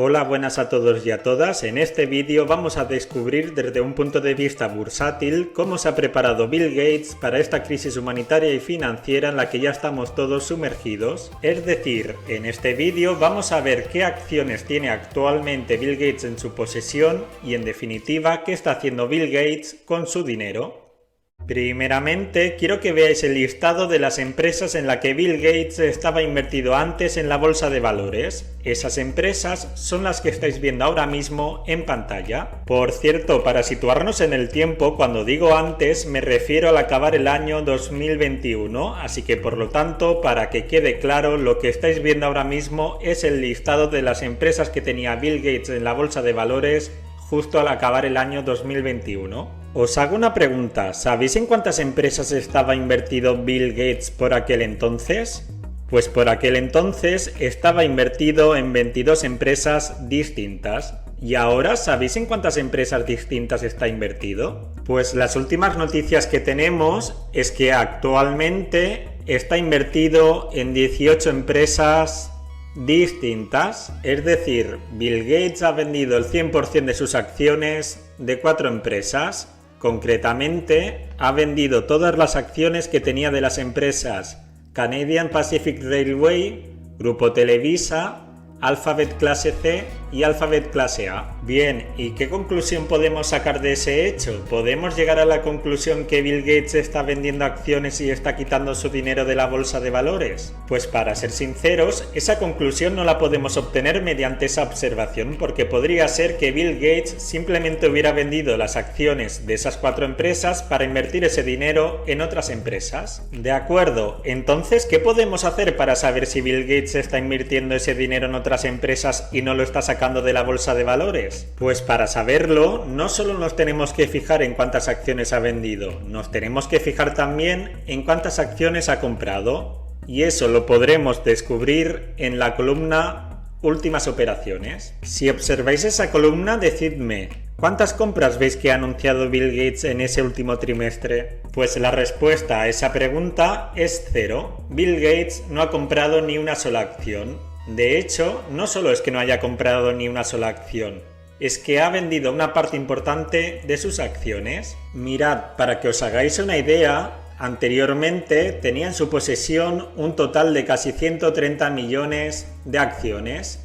Hola, buenas a todos y a todas. En este vídeo vamos a descubrir desde un punto de vista bursátil cómo se ha preparado Bill Gates para esta crisis humanitaria y financiera en la que ya estamos todos sumergidos. Es decir, en este vídeo vamos a ver qué acciones tiene actualmente Bill Gates en su posesión y en definitiva qué está haciendo Bill Gates con su dinero. Primeramente, quiero que veáis el listado de las empresas en las que Bill Gates estaba invertido antes en la bolsa de valores. Esas empresas son las que estáis viendo ahora mismo en pantalla. Por cierto, para situarnos en el tiempo, cuando digo antes me refiero al acabar el año 2021, así que por lo tanto, para que quede claro, lo que estáis viendo ahora mismo es el listado de las empresas que tenía Bill Gates en la bolsa de valores justo al acabar el año 2021. Os hago una pregunta, ¿sabéis en cuántas empresas estaba invertido Bill Gates por aquel entonces? Pues por aquel entonces estaba invertido en 22 empresas distintas. ¿Y ahora sabéis en cuántas empresas distintas está invertido? Pues las últimas noticias que tenemos es que actualmente está invertido en 18 empresas distintas, es decir, Bill Gates ha vendido el 100% de sus acciones de 4 empresas. Concretamente, ha vendido todas las acciones que tenía de las empresas Canadian Pacific Railway, Grupo Televisa, Alphabet Clase C y Alphabet Clase A. Bien, ¿y qué conclusión podemos sacar de ese hecho? ¿Podemos llegar a la conclusión que Bill Gates está vendiendo acciones y está quitando su dinero de la bolsa de valores? Pues para ser sinceros, esa conclusión no la podemos obtener mediante esa observación, porque podría ser que Bill Gates simplemente hubiera vendido las acciones de esas 4 empresas para invertir ese dinero en otras empresas. De acuerdo, entonces, ¿qué podemos hacer para saber si Bill Gates está invirtiendo ese dinero en otras empresas y no lo está sacando de la bolsa de valores? Pues para saberlo, no solo nos tenemos que fijar en cuántas acciones ha vendido, nos tenemos que fijar también en cuántas acciones ha comprado. Y eso lo podremos descubrir en la columna Últimas operaciones. Si observáis esa columna, decidme, ¿cuántas compras veis que ha anunciado Bill Gates en ese último trimestre? Pues la respuesta a esa pregunta es 0. Bill Gates no ha comprado ni una sola acción. De hecho, no solo es que no haya comprado ni una sola acción, es que ha vendido una parte importante de sus acciones. Mirad, para que os hagáis una idea, anteriormente tenía en su posesión un total de casi 130 millones de acciones.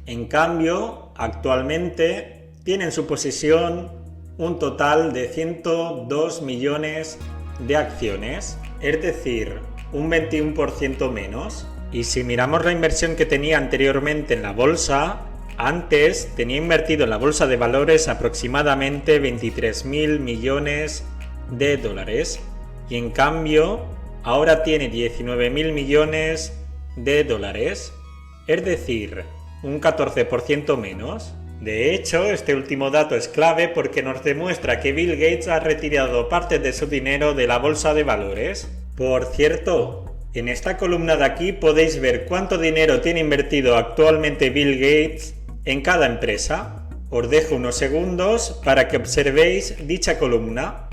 En cambio, actualmente tiene en su posesión un total de 102 millones de acciones, es decir, un 21% menos. Y si miramos la inversión que tenía anteriormente en la bolsa, antes tenía invertido en la bolsa de valores aproximadamente 23.000 millones de dólares y en cambio ahora tiene 19.000 millones de dólares, es decir, un 14% menos. De hecho, este último dato es clave porque nos demuestra que Bill Gates ha retirado parte de su dinero de la bolsa de valores. Por cierto, en esta columna de aquí podéis ver cuánto dinero tiene invertido actualmente Bill Gates en cada empresa. Os dejo unos segundos para que observéis dicha columna.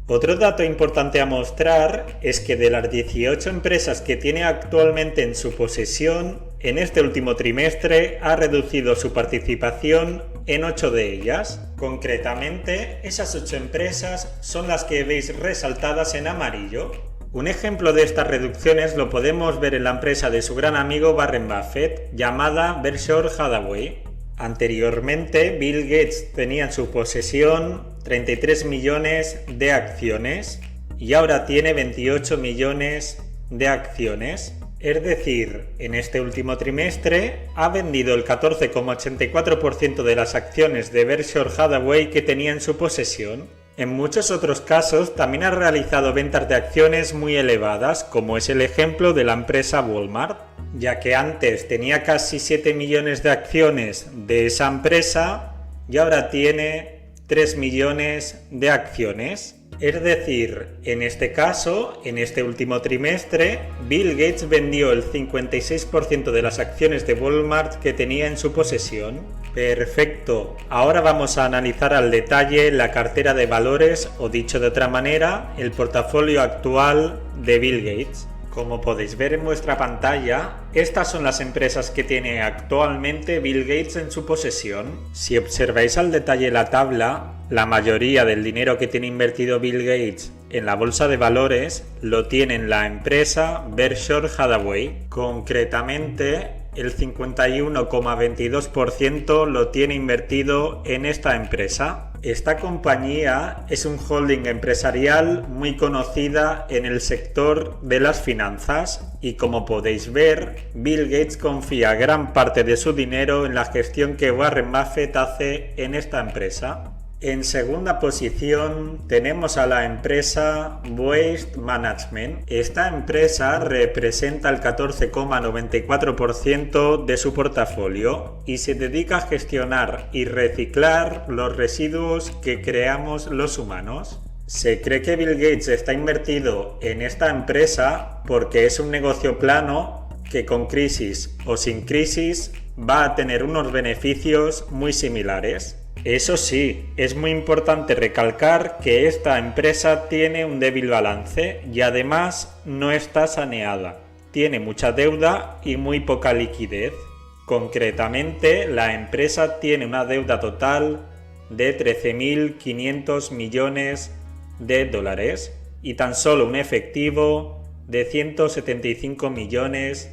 Otro dato importante a mostrar es que de las 18 empresas que tiene actualmente en su posesión, en este último trimestre ha reducido su participación en 8 de ellas. Concretamente, esas 8 empresas son las que veis resaltadas en amarillo. Un ejemplo de estas reducciones lo podemos ver en la empresa de su gran amigo Warren Buffett, llamada Berkshire Hathaway. Anteriormente, Bill Gates tenía en su posesión 33 millones de acciones y ahora tiene 28 millones de acciones. Es decir, en este último trimestre ha vendido el 14,84% de las acciones de Berkshire Hathaway que tenía en su posesión. En muchos otros casos también ha realizado ventas de acciones muy elevadas, como es el ejemplo de la empresa Walmart, ya que antes tenía casi 7 millones de acciones de esa empresa y ahora tiene 3 millones de acciones. Es decir, en este caso, en este último trimestre, Bill Gates vendió el 56% de las acciones de Walmart que tenía en su posesión. Perfecto, ahora vamos a analizar al detalle la cartera de valores, o dicho de otra manera, el portafolio actual de Bill Gates. Como podéis ver en vuestra pantalla, estas son las empresas que tiene actualmente Bill Gates en su posesión. Si observáis al detalle la tabla, la mayoría del dinero que tiene invertido Bill Gates en la bolsa de valores lo tiene en la empresa Berkshire Hathaway. Concretamente, el 51,22% lo tiene invertido en esta empresa. Esta compañía es un holding empresarial muy conocida en el sector de las finanzas y, como podéis ver, Bill Gates confía gran parte de su dinero en la gestión que Warren Buffett hace en esta empresa. En segunda posición tenemos a la empresa Waste Management. Esta empresa representa el 14,94% de su portafolio y se dedica a gestionar y reciclar los residuos que creamos los humanos. Se cree que Bill Gates está invertido en esta empresa porque es un negocio plano que con crisis o sin crisis va a tener unos beneficios muy similares. Eso sí, es muy importante recalcar que esta empresa tiene un débil balance y además no está saneada. Tiene mucha deuda y muy poca liquidez. Concretamente, la empresa tiene una deuda total de 13.500 millones de dólares y tan solo un efectivo de 175 millones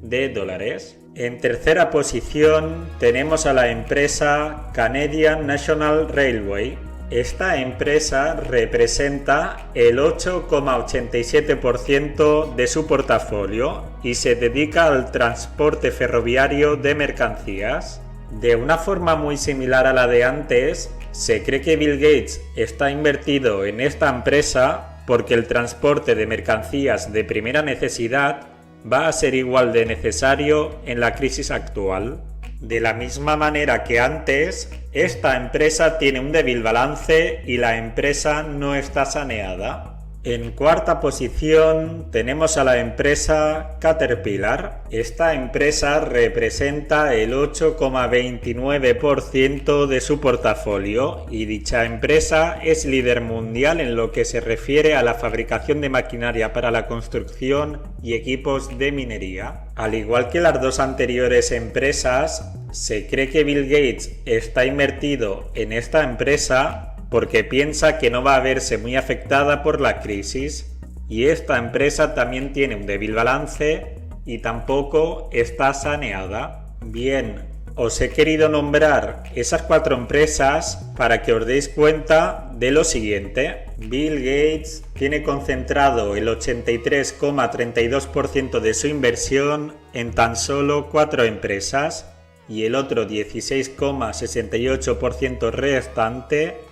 de dólares. En tercera posición tenemos a la empresa Canadian National Railway. Esta empresa representa el 8,87% de su portafolio y se dedica al transporte ferroviario de mercancías. De una forma muy similar a la de antes, se cree que Bill Gates está invertido en esta empresa porque el transporte de mercancías de primera necesidad va a ser igual de necesario en la crisis actual. De la misma manera que antes, esta empresa tiene un débil balance y la empresa no está saneada. En cuarta posición tenemos a la empresa Caterpillar. Esta empresa representa el 8,29% de su portafolio y dicha empresa es líder mundial en lo que se refiere a la fabricación de maquinaria para la construcción y equipos de minería. Al igual que las dos anteriores empresas, se cree que Bill Gates está invertido en esta empresa porque piensa que no va a verse muy afectada por la crisis, y esta empresa también tiene un débil balance y tampoco está saneada. Bien, os he querido nombrar esas 4 empresas para que os deis cuenta de lo siguiente. Bill Gates tiene concentrado el 83,32% de su inversión en tan solo 4 empresas y el otro 16,68% restante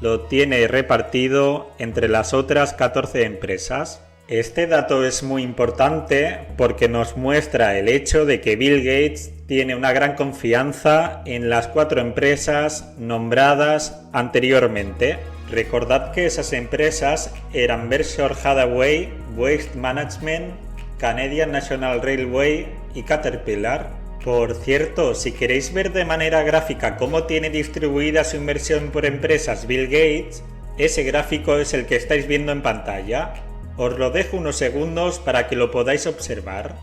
lo tiene repartido entre las otras 14 empresas. Este dato es muy importante porque nos muestra el hecho de que Bill Gates tiene una gran confianza en las 4 empresas nombradas anteriormente. Recordad que esas empresas eran Berkshire Hathaway, Waste Management, Canadian National Railway y Caterpillar. Por cierto, si queréis ver de manera gráfica cómo tiene distribuida su inversión por empresas Bill Gates, ese gráfico es el que estáis viendo en pantalla. Os lo dejo unos segundos para que lo podáis observar.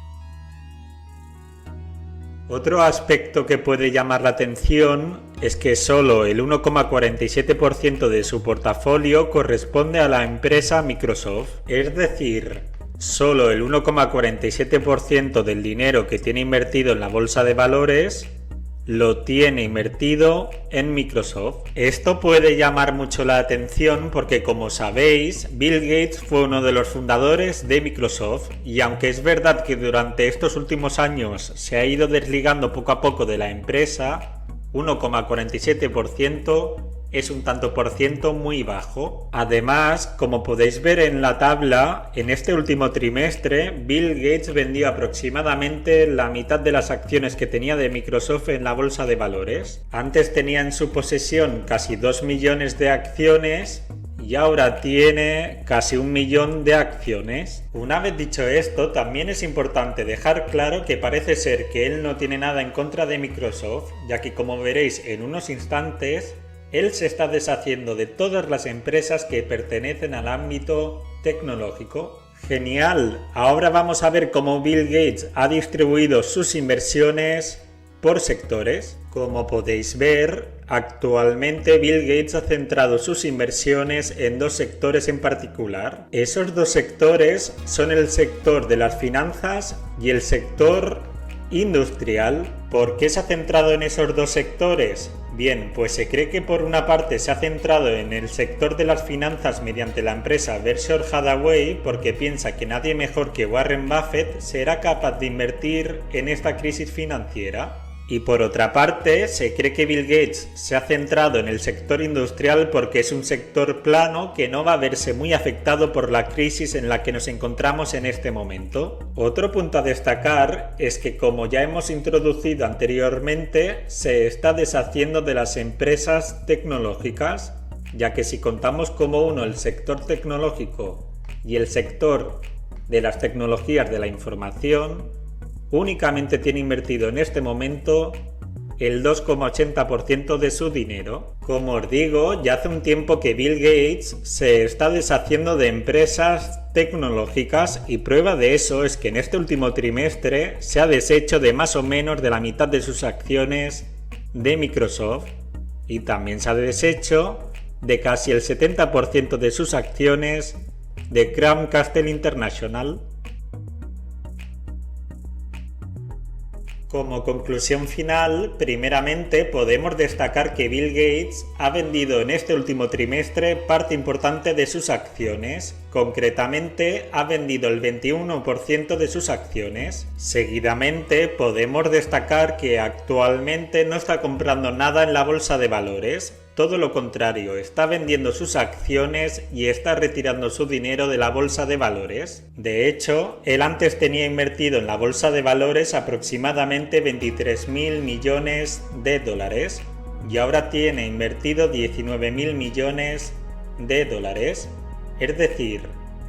Otro aspecto que puede llamar la atención es que solo el 1,47% de su portafolio corresponde a la empresa Microsoft, es decir, solo el 1,47% del dinero que tiene invertido en la bolsa de valores lo tiene invertido en Microsoft. Esto puede llamar mucho la atención porque, como sabéis, Bill Gates fue uno de los fundadores de Microsoft y aunque es verdad que durante estos últimos años se ha ido desligando poco a poco de la empresa, 1,47% es un tanto por ciento muy bajo. Además, como podéis ver en la tabla, en este último trimestre Bill Gates vendió aproximadamente la mitad de las acciones que tenía de Microsoft en la bolsa de valores. Antes tenía en su posesión casi 2 millones de acciones y ahora tiene casi 1 millón de acciones. Una vez dicho esto, también es importante dejar claro que parece ser que él no tiene nada en contra de Microsoft, ya que, como veréis en unos instantes, él se está deshaciendo de todas las empresas que pertenecen al ámbito tecnológico. Genial, ahora vamos a ver cómo Bill Gates ha distribuido sus inversiones por sectores. Como podéis ver, actualmente Bill Gates ha centrado sus inversiones en dos sectores en particular. Esos dos sectores son el sector de las finanzas y el sector industrial. ¿Por qué se ha centrado en esos dos sectores? Bien, pues se cree que por una parte se ha centrado en el sector de las finanzas mediante la empresa Berkshire Hathaway porque piensa que nadie mejor que Warren Buffett será capaz de invertir en esta crisis financiera. Y por otra parte, se cree que Bill Gates se ha centrado en el sector industrial porque es un sector plano que no va a verse muy afectado por la crisis en la que nos encontramos en este momento. Otro punto a destacar es que, como ya hemos introducido anteriormente, se está deshaciendo de las empresas tecnológicas, ya que si contamos como uno el sector tecnológico y el sector de las tecnologías de la información, únicamente tiene invertido en este momento el 2,80% de su dinero. Como os digo, ya hace un tiempo que Bill Gates se está deshaciendo de empresas tecnológicas y prueba de eso es que en este último trimestre se ha deshecho de más o menos de la mitad de sus acciones de Microsoft y también se ha deshecho de casi el 70% de sus acciones de Crown Castle International. Como conclusión final, primeramente podemos destacar que Bill Gates ha vendido en este último trimestre parte importante de sus acciones, concretamente ha vendido el 21% de sus acciones. Seguidamente podemos destacar que actualmente no está comprando nada en la bolsa de valores, todo lo contrario, está vendiendo sus acciones y está retirando su dinero de la bolsa de valores. De hecho, él antes tenía invertido en la bolsa de valores aproximadamente 23.000 millones de dólares y ahora tiene invertido 19.000 millones de dólares. Es decir,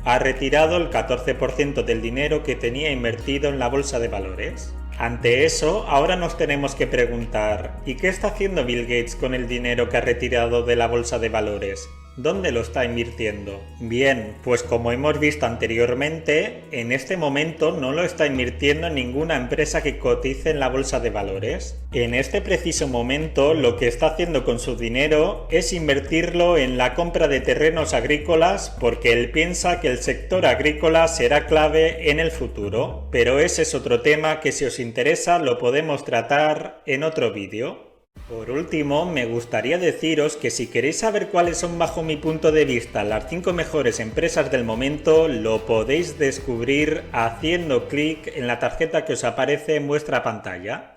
ha retirado el 14% del dinero que tenía invertido en la bolsa de valores. Ante eso, ahora nos tenemos que preguntar, ¿y qué está haciendo Bill Gates con el dinero que ha retirado de la bolsa de valores? ¿Dónde lo está invirtiendo? Bien, pues como hemos visto anteriormente, en este momento no lo está invirtiendo en ninguna empresa que cotice en la bolsa de valores. En este preciso momento, lo que está haciendo con su dinero es invertirlo en la compra de terrenos agrícolas porque él piensa que el sector agrícola será clave en el futuro. Pero ese es otro tema que si os interesa lo podemos tratar en otro vídeo. Por último, me gustaría deciros que si queréis saber cuáles son bajo mi punto de vista las 5 mejores empresas del momento, lo podéis descubrir haciendo clic en la tarjeta que os aparece en vuestra pantalla.